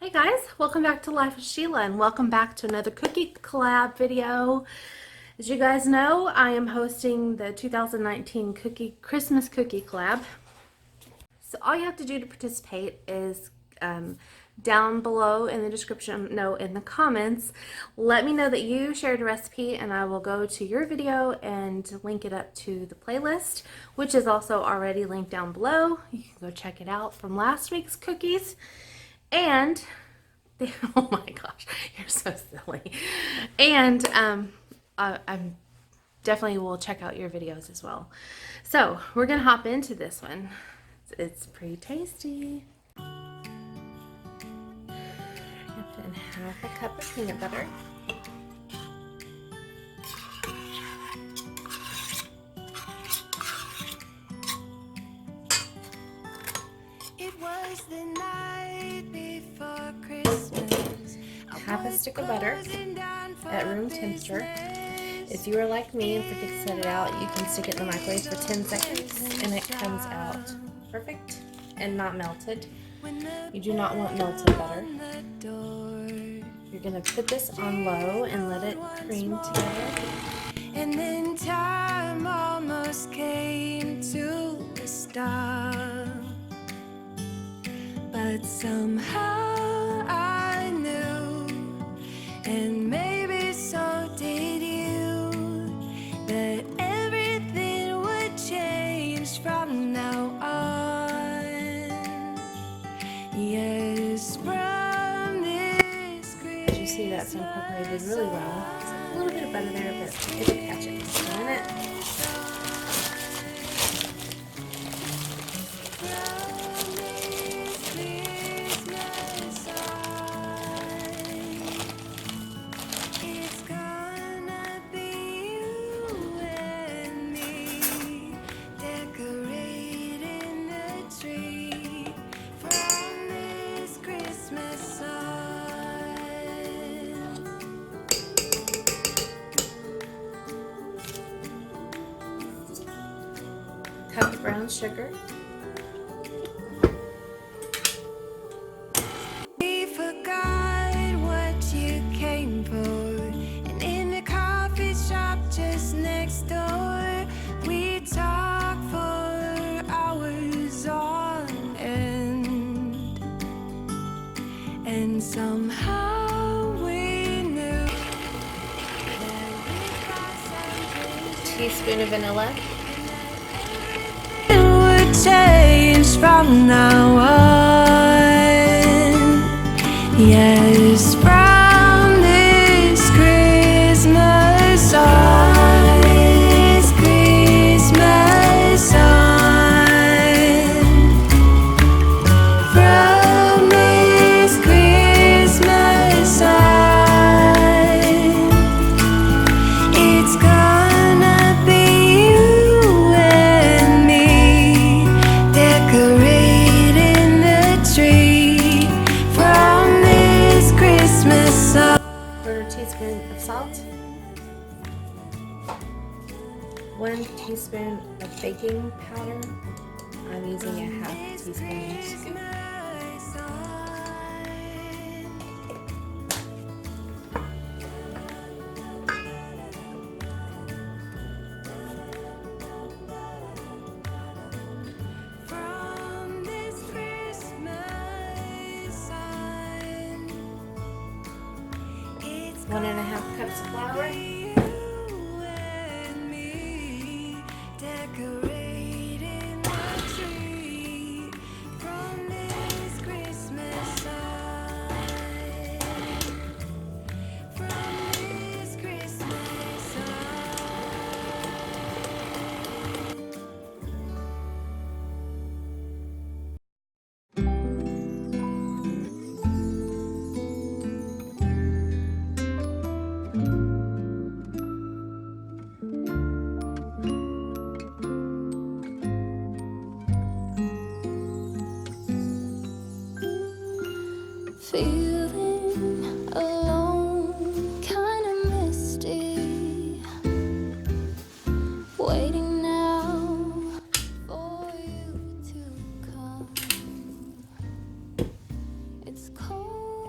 Hey guys, welcome back to Life with Sheila and welcome back to another cookie collab video. As you guys know, I am hosting the 2019 Christmas cookie collab. So all you have to do to participate is down below in the description, no, in the comments, let me know that you shared a recipe and I will go to your video and link it up to the playlist, which is also already linked down below. You can go check it out from last week's cookies. And oh my gosh, you're so silly. And I'm definitely will check out your videos as well. So we're gonna hop into this one. It's pretty tasty. Put in half a cup of peanut butter. It was the night before Christmas. Half a stick of butter at room temperature. If you are like me and forget to set it out, you can stick it in the microwave for 10 seconds and it comes out perfect and not melted. You do not want melted butter. You're going to put this on low and let it cream together. And then time almost came to a stop. But somehow I knew, and maybe so did you, that everything would change from now on. Yes, from this Christmas. As you see, that's incorporated really well. There's a little bit of butter there, but it'll catch it in a minute. Cup of brown sugar. We forgot what you came for, and in the coffee shop just next door, we talked for hours on end, and somehow we knew that we got something. Teaspoon of vanilla. Change from now on. Yes, from this Christmas on. This Christmas on. From this Christmas on. It's gonna be you and me, decorating the tree from this Christmas song. Quarter teaspoon of salt. 1 teaspoon of baking powder. I'm using a half teaspoon scoop. From this Christmas on, it's 1.5 cups of flour. you and me, decorating the tree from this Christmas on. From this Christmas on. Feeling alone, kinda misty, waiting now for you to come. It's cold.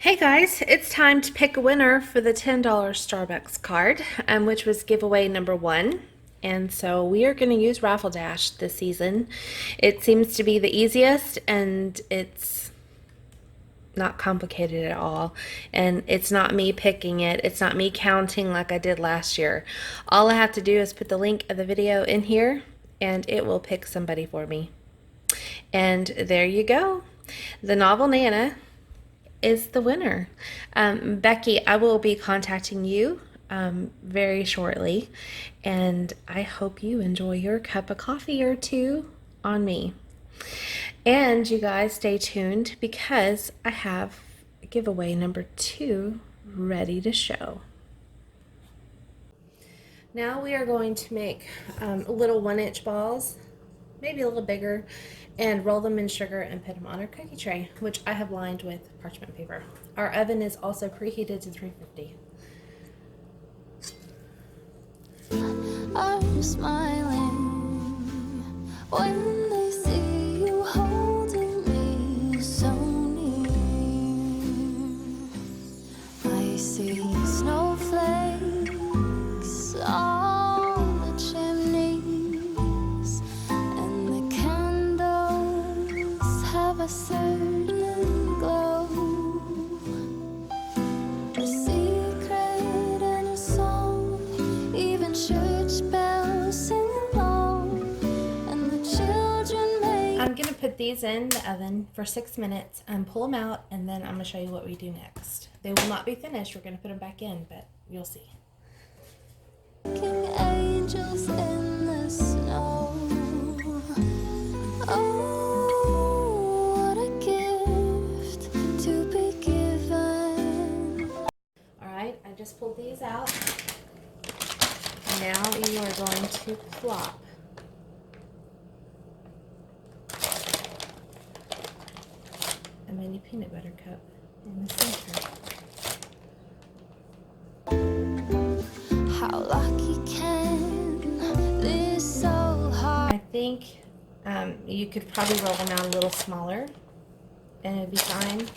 Hey guys, it's time to pick a winner for the $10 Starbucks card, which was giveaway number 1. And so we are going to use Raffle Dash this season. It seems to be the easiest and it's not complicated at all. And it's not me picking it. It's not me counting like I did last year. All I have to do is put the link of the video in here and it will pick somebody for me. And there you go. The Novel Nana is the winner. Becky, I will be contacting you very shortly, and I hope you enjoy your cup of coffee or two on me. And you guys stay tuned because I have giveaway number 2 ready to show. Now we are going to make little 1-inch balls, maybe a little bigger, and roll them in sugar and put them on our cookie tray, which I have lined with parchment paper. Our oven is also preheated to 350. Are smiling when they see you holding me so near. I see snowflakes on the chimneys, and the candles have a certain glow. A secret and a song, even church bells sing along, and the children make. I'm gonna put these in the oven for 6 minutes and pull them out, and then I'm gonna show you what we do next. They will not be finished. We're gonna put them back in, but you'll see. Angels in the snow. Oh, what a gift to be given. All right, I just pulled these out. Now you are going to plop a mini peanut butter cup in the center. How lucky can this so hard. I think you could probably roll them out a little smaller and it'd be fine.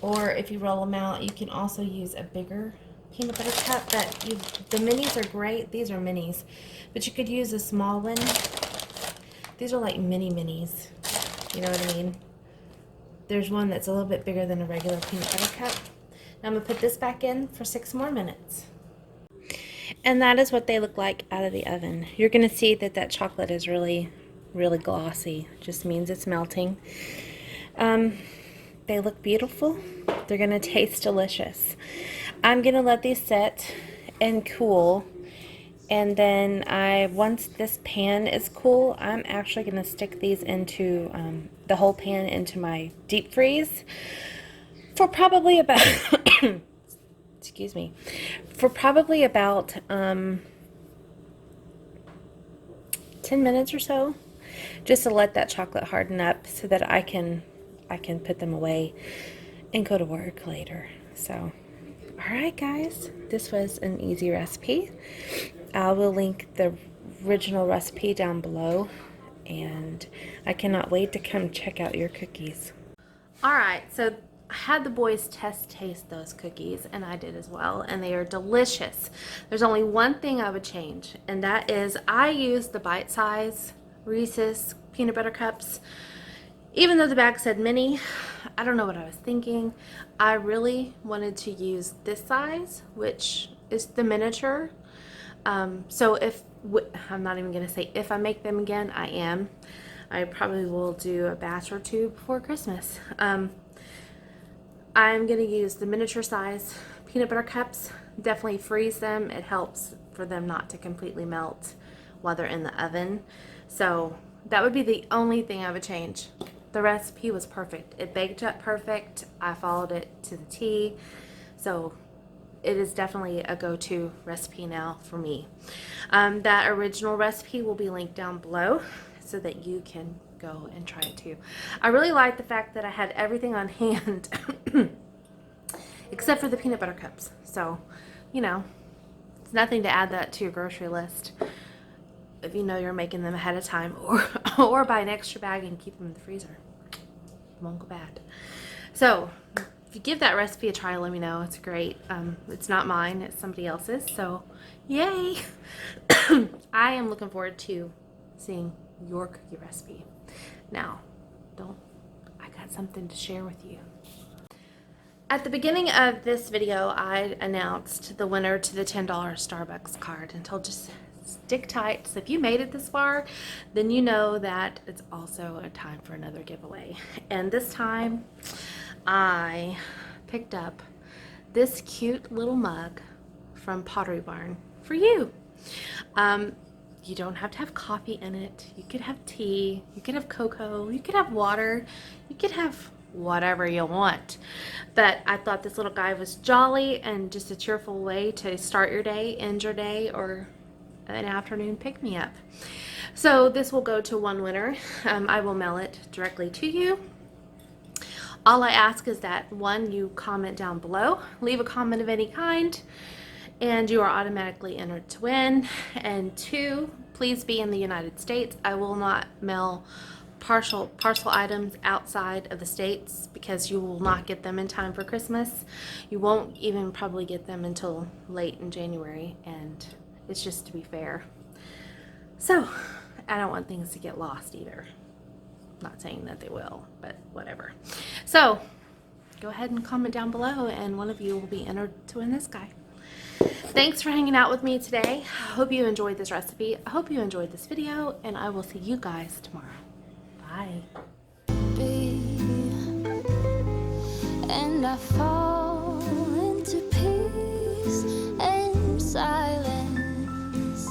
Or if you roll them out, you can also use a bigger peanut butter cup. The minis are great. These are minis. But you could use a small one. These are like mini minis. You know what I mean? There's one that's a little bit bigger than a regular peanut butter cup. Now I'm going to put this back in for 6 more minutes. And that is what they look like out of the oven. You're going to see that that chocolate is really, really glossy. Just means it's melting. They look beautiful. They're going to taste delicious. I'm going to let these sit and cool. And then once this pan is cool, I'm actually going to stick these into the whole pan into my deep freeze for probably about excuse me, for probably about 10 minutes or so, just to let that chocolate harden up so that I can put them away and go to work later. So, all right, guys, this was an easy recipe. I will link the original recipe down below, and I cannot wait to come check out your cookies. All right, so I had the boys taste those cookies, and I did as well, and they are delicious. There's only one thing I would change, and that is I use the bite size Reese's peanut butter cups. Even though the bag said mini, I don't know what I was thinking. I really wanted to use this size, which is the miniature. So I'm not even gonna say if I make them again, I am. I probably will do a batch or 2 before Christmas. I'm gonna use the miniature size peanut butter cups. Definitely freeze them. It helps for them not to completely melt while they're in the oven. So that would be the only thing I would change. The recipe was perfect. It baked up perfect. I followed it to the T. So it is definitely a go-to recipe now for me. That original recipe will be linked down below so that you can go and try it too. I really like the fact that I had everything on hand except for the peanut butter cups. So, you know, it's nothing to add that to your grocery list if you know you're making them ahead of time, or buy an extra bag and keep them in the freezer. It won't go bad. So, if you give that recipe a try, let me know. It's great. It's not mine, it's somebody else's, so yay. I am looking forward to seeing your cookie recipe. Now, I got something to share with you. At the beginning of this video, I announced the winner to the $10 Starbucks card, and told just stick tight. So if you made it this far, then you know that it's also a time for another giveaway. And this time, I picked up this cute little mug from Pottery Barn for you. You don't have to have coffee in it. You could have tea, you could have cocoa, you could have water, you could have whatever you want. But I thought this little guy was jolly and just a cheerful way to start your day, end your day, or an afternoon pick-me-up. So this will go to one winner. I will mail it directly to you. All I ask is that, one, you comment down below, leave a comment of any kind, and you are automatically entered to win. And two, please be in the United States. I will not mail parcel items outside of the States because you will not get them in time for Christmas. You won't even probably get them until late in January, and it's just to be fair. So I don't want things to get lost either. Not saying that they will, but whatever. So go ahead and comment down below, and one of you will be entered to win this guy. Thanks for hanging out with me today. I hope you enjoyed this recipe. I hope you enjoyed this video, and I will see you guys tomorrow. Bye. And I fall into peace and silence.